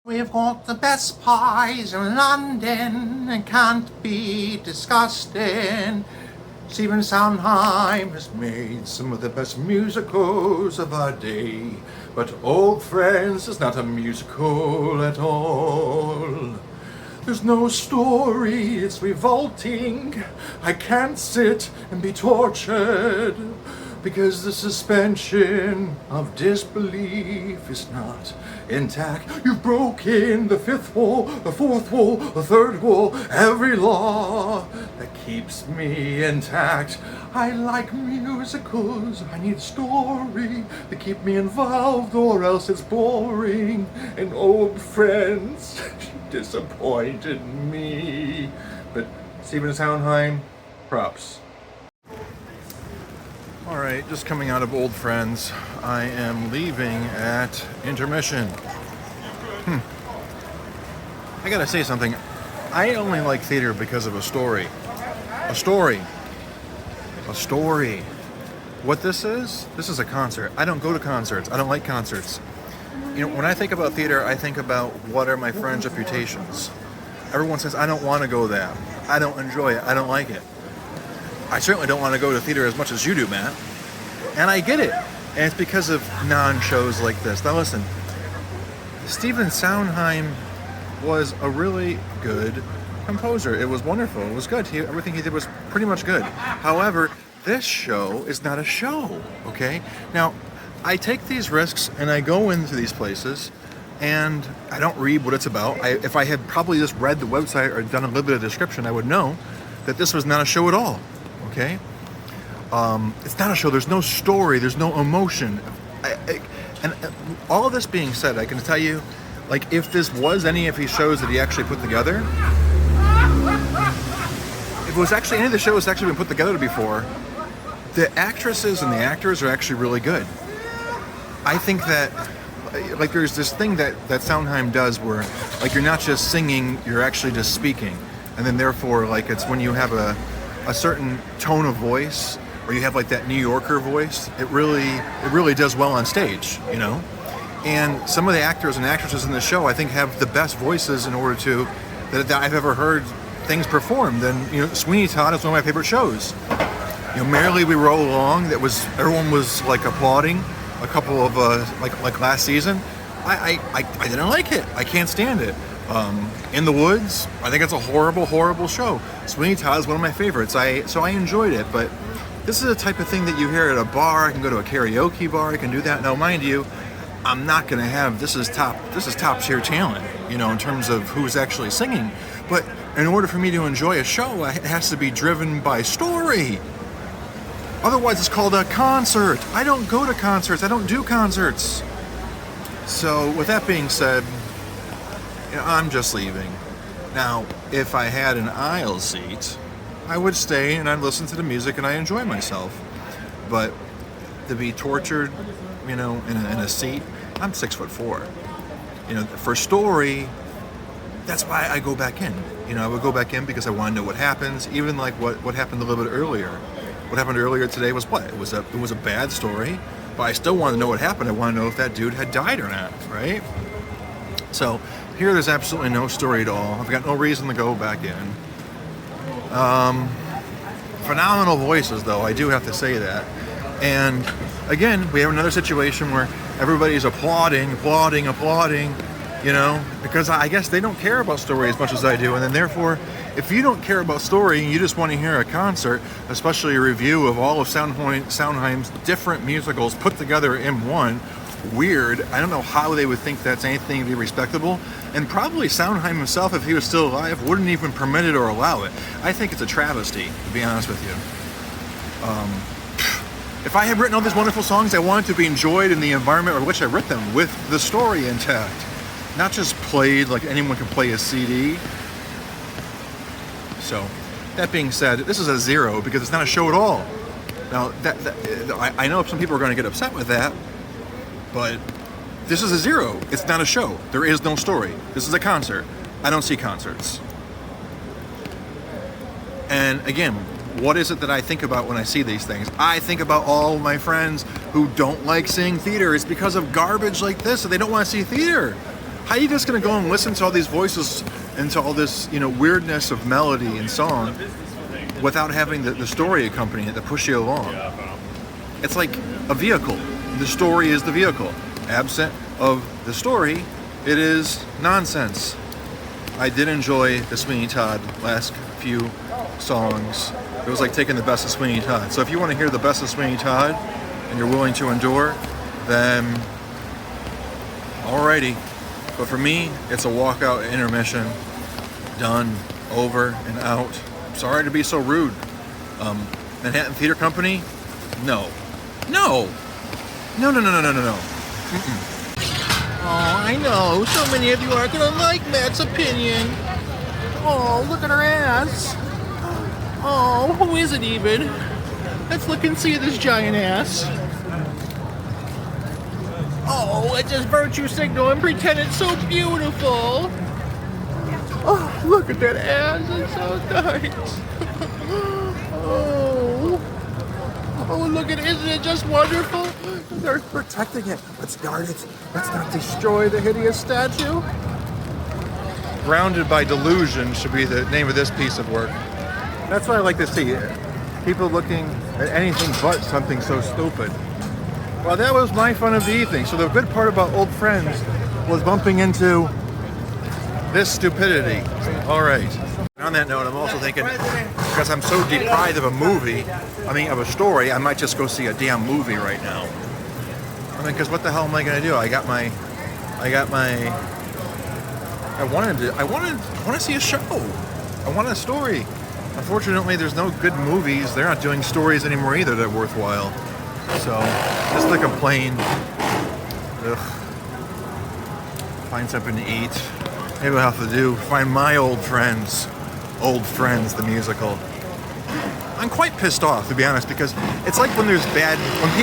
We've got the best pies in London and can't be disgusting. Stephen Sondheim has made some of the best musicals of our day, but Old Friends is not a musical at all. There's no story, it's revolting. I can't sit and be tortured because the suspension of disbelief is not intact. You've broken the fifth wall, the fourth wall, the third wall, every law that keeps me intact. I like musicals, I need story to keep me involved or else it's boring. And Old Friends disappointed me. But Stephen Sondheim, props. Alright, just coming out of Old Friends, I am leaving at Intermission. I gotta say something. I only like theater because of a story. A story. A story. What this is a concert. I don't go to concerts. I don't like concerts. You know, when I think about theater, I think about what are my friends' reputations. Everyone says, I don't want to go there. I don't enjoy it. I don't like it. I certainly don't want to go to theater as much as you do, Matt. And I get it. And it's because of non-shows like this. Now listen, Stephen Sondheim was a really good composer. It was wonderful. It was good. Everything he did was pretty much good. However, this show is not a show, okay? Now, I take these risks and I go into these places and I don't read what it's about. If I had probably just read the website or done a little bit of description, I would know that this was not a show at all. Okay, it's not a show. There's no story. There's no emotion. And all of this being said, I can tell you, like, if this was any of his shows that he actually put together, if it was actually any of the shows that's actually been put together before, the actresses and the actors are actually really good. I think that, like, there's this thing that Sondheim does where, like, you're not just singing, you're actually just speaking, and then therefore, like, it's when you have a certain tone of voice, or you have like that New Yorker voice, it really does well on stage, you know? And some of the actors and actresses in the show, I think, have the best voices in order to, that I've ever heard things performed. And, you know, Sweeney Todd is one of my favorite shows. You know, Merrily We Roll Along, everyone was like applauding a couple of, like last season. I didn't like it. I can't stand it. In the Woods, I think it's a horrible, horrible show. Sweeney Todd is one of my favorites. So I enjoyed it, but this is the type of thing that you hear at a bar. I can go to a karaoke bar. I can do that. Now, mind you, I'm not going to have this is top tier talent, you know, in terms of who's actually singing. But in order for me to enjoy a show, it has to be driven by story. Otherwise, it's called a concert. I don't go to concerts. I don't do concerts. So with that being said, I'm just leaving. Now, if I had an aisle seat, I would stay and I'd listen to the music and I enjoy myself. But to be tortured, you know, in a seat, I'm 6'4". You know, for story, that's why I go back in. You know, I would go back in because I want to know what happens. Even like what happened a little bit earlier. What happened earlier today was what? It was a bad story, but I still want to know what happened. I want to know if that dude had died or not, right? So here, there's absolutely no story at all. I've got no reason to go back in. Phenomenal voices, though, I do have to say that. And again, we have another situation where everybody's applauding, you know, because I guess they don't care about story as much as I do. And then therefore, if you don't care about story and you just want to hear a concert, especially a review of all of Sondheim's different musicals put together in one, weird. I don't know how they would think that's anything to be respectable. And probably Sondheim himself, if he was still alive, wouldn't even permit it or allow it. I think it's a travesty, to be honest with you. If I had written all these wonderful songs, I wanted to be enjoyed in the environment in which I wrote them, with the story intact. Not just played like anyone can play a CD. So, that being said, this is a 0 because it's not a show at all. Now, I know some people are going to get upset with that, but this is a 0. It's not a show. There is no story. This is a concert. I don't see concerts. And again, what is it that I think about when I see these things? I think about all my friends who don't like seeing theater. It's because of garbage like this that they don't want to see theater. How are you just going to go and listen to all these voices and to all this, weirdness of melody and song without having the story accompanying it to push you along? It's like a vehicle. The story is the vehicle. Absent of the story, it is nonsense. I did enjoy the Sweeney Todd last few songs. It was like taking the best of Sweeney Todd. So if you want to hear the best of Sweeney Todd and you're willing to endure, then alrighty. But for me, it's a walkout Intermission. Done, over, and out. Sorry to be so rude. Manhattan Theater Company? No. No! No. Mm-mm. Oh, I know. So many of you aren't going to like Matt's opinion. Oh, look at her ass. Oh, who is it even? Let's look and see this giant ass. Oh, let's just virtue signal and pretend it's so beautiful. Oh, look at that ass. It's so nice. Oh, look at it. Isn't it just wonderful? They're protecting it. Let's guard it. Let's not destroy the hideous statue. Grounded by Delusion should be the name of this piece of work. That's what I like to see. People looking at anything but something so stupid. Well, that was my fun of the evening. So the good part about Old Friends was bumping into this stupidity. All right. On that note, I'm also thinking, because I'm so deprived of of a story, I might just go see a damn movie right now. I mean, because what the hell am I going to do? I want to see a show. I want a story. Unfortunately, there's no good movies. They're not doing stories anymore either that are worthwhile. So, just to complain. Ugh. Find something to eat. Maybe I'll have to find my Old Friends. Old Friends, the musical. I'm quite pissed off, to be honest, because it's like when there's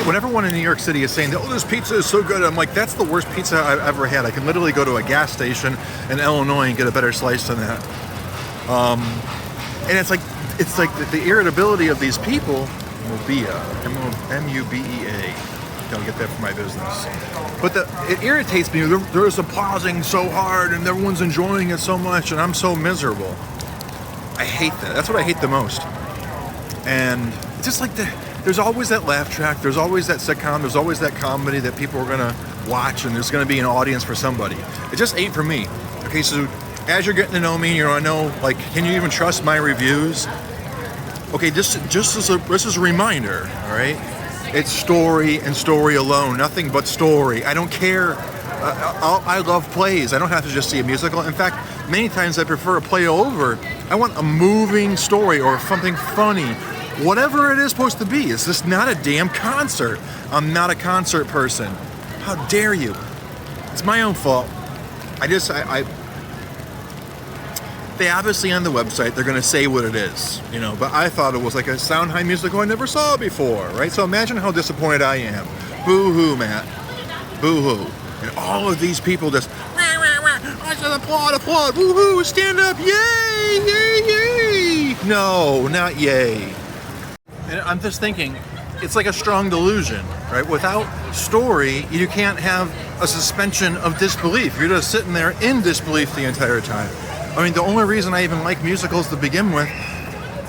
when everyone in New York City is saying, oh, this pizza is so good, I'm like, that's the worst pizza I've ever had. I can literally go to a gas station in Illinois and get a better slice than that. And it's like the irritability of these people, Mubea, M-U-B-E-A. Don't get that for my business. But it irritates me. They're just applauding so hard and everyone's enjoying it so much and I'm so miserable. I hate that. That's what I hate the most. And it's just like there's always that laugh track, there's always that sitcom, there's always that comedy that people are gonna watch and there's gonna be an audience for somebody. It just ain't for me. Okay, so as you're getting to know me, you're gonna know, like, can you even trust my reviews? Okay, this is a reminder, all right? It's story and story alone, nothing but story. I don't care. I love plays. I don't have to just see a musical. In fact, many times I prefer a play over. I want a moving story or something funny. Whatever it is supposed to be. It's just not a damn concert. I'm not a concert person. How dare you? It's my own fault. They obviously on the website, they're going to say what it is, but I thought it was like a Sondheim musical I never saw before, right? So imagine how disappointed I am. Boo-hoo, Matt. Boo-hoo. And all of these people just, I said applaud, woo-hoo, stand up, yay, yay, yay. No, not yay. And I'm just thinking, it's like a strong delusion, right? Without story, you can't have a suspension of disbelief. You're just sitting there in disbelief the entire time. I mean, the only reason I even like musicals to begin with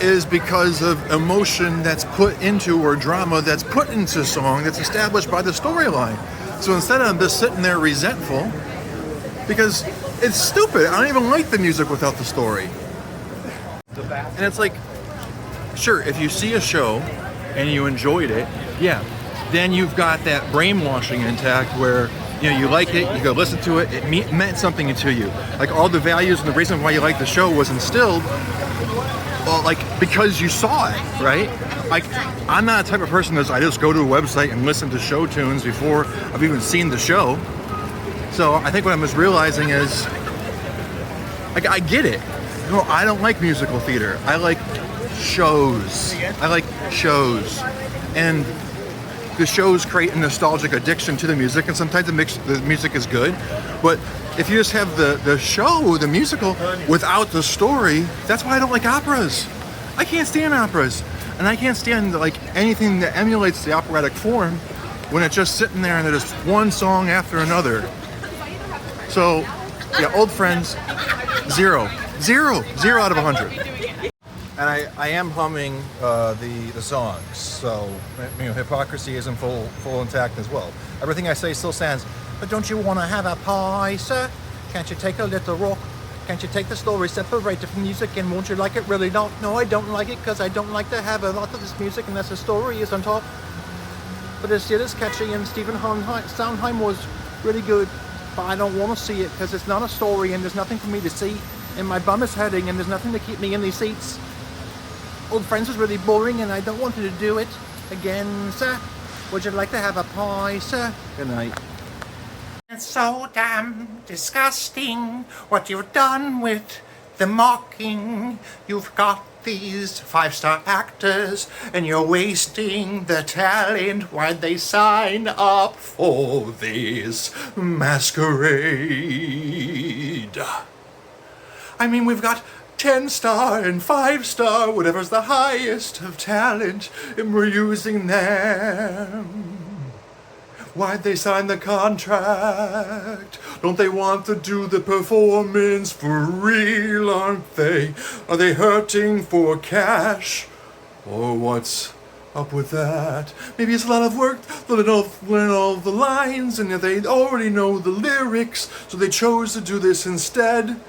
is because of emotion that's put into, or drama that's put into song that's established by the storyline. So instead of just sitting there resentful, because it's stupid. I don't even like the music without the story. And it's like, sure, if you see a show and you enjoyed it, yeah, then you've got that brainwashing intact where you like it, you go listen to it, it meant something to you. Like all the values and the reason why you like the show was instilled, well, like because you saw it, right? Like I'm not the type of person that I just go to a website and listen to show tunes before I've even seen the show. So I think what I'm just realizing is, like, I get it. No, I don't like musical theater. I like shows. And the shows create a nostalgic addiction to the music, and sometimes the music is good. But if you just have the show, the musical, without the story, that's why I don't like operas. I can't stand operas. And I can't stand like anything that emulates the operatic form when it's just sitting there and there's one song after another. So Yeah, old friends, 0 out of 100. And I am humming the songs, so hypocrisy is in full intact as well. Everything I say still stands. But don't you want to have a pie, sir? Can't you take a little rock? Can't you take the story, separate it from music, and won't you like it? Really don't? No, I don't like it because I don't like to have a lot of this music unless the story is on top. But it still is catchy, and Stephen Sondheim was really good. But I don't want to see it because it's not a story and there's nothing for me to see. And my bum is hurting and there's nothing to keep me in these seats. Old Friends was really boring and I don't want to do it again, sir. Would you like to have a pie, sir? Good night. It's so damn disgusting what you've done with the mocking. You've got these 5-star actors and you're wasting their talent. Why'd they sign up for this masquerade? I mean, we've got 10-star and 5-star, whatever's the highest of talent, and we're using them. Why'd they sign the contract? Don't they want to do the performance for real, aren't they? Are they hurting for cash? Or what's up with that? Maybe it's a lot of work learning all the lines, and they already know the lyrics, so they chose to do this instead.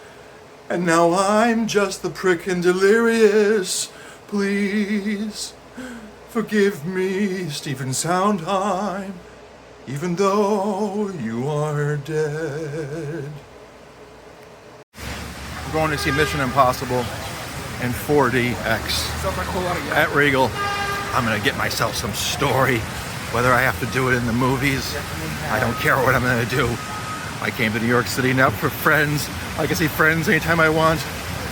And now I'm just the prick and delirious. Please forgive me, Stephen Sondheim, even though you are dead. We're going to see Mission Impossible in 4DX at Regal. I'm going to get myself some story, whether I have to do it in the movies. I don't care what I'm going to do. I came to New York City now for friends. I can see friends anytime I want.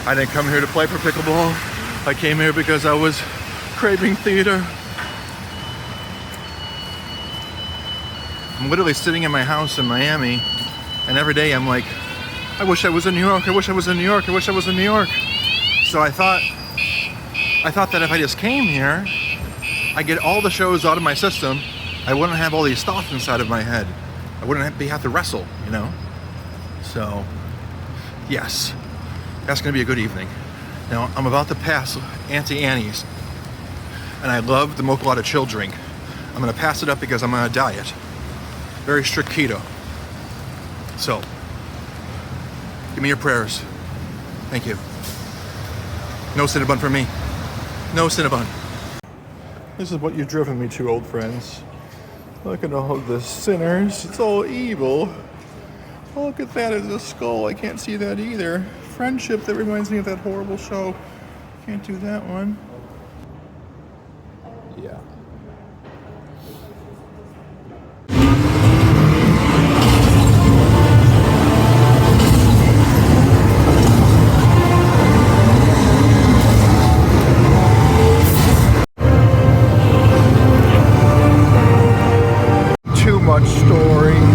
I didn't come here to play for pickleball. I came here because I was craving theater. I'm literally sitting in my house in Miami, and every day I'm like, I wish I was in New York, I wish I was in New York, I wish I was in New York. So I thought that if I just came here, I get all the shows out of my system, I wouldn't have all these thoughts inside of my head. I wouldn't have to wrestle, you know? So, yes, that's gonna be a good evening. Now, I'm about to pass Auntie Annie's, and I love the Mocha Lotta Chill drink. I'm gonna pass it up because I'm on a diet. Very strict keto. So, give me your prayers. Thank you. No Cinnabon for me. No Cinnabon. This is what you've driven me to, old friends. Look at all the sinners. It's all evil. Oh, look at that. It's a skull. I can't see that either. Friendship, that reminds me of that horrible show. Can't do that one. Yeah. Too much story.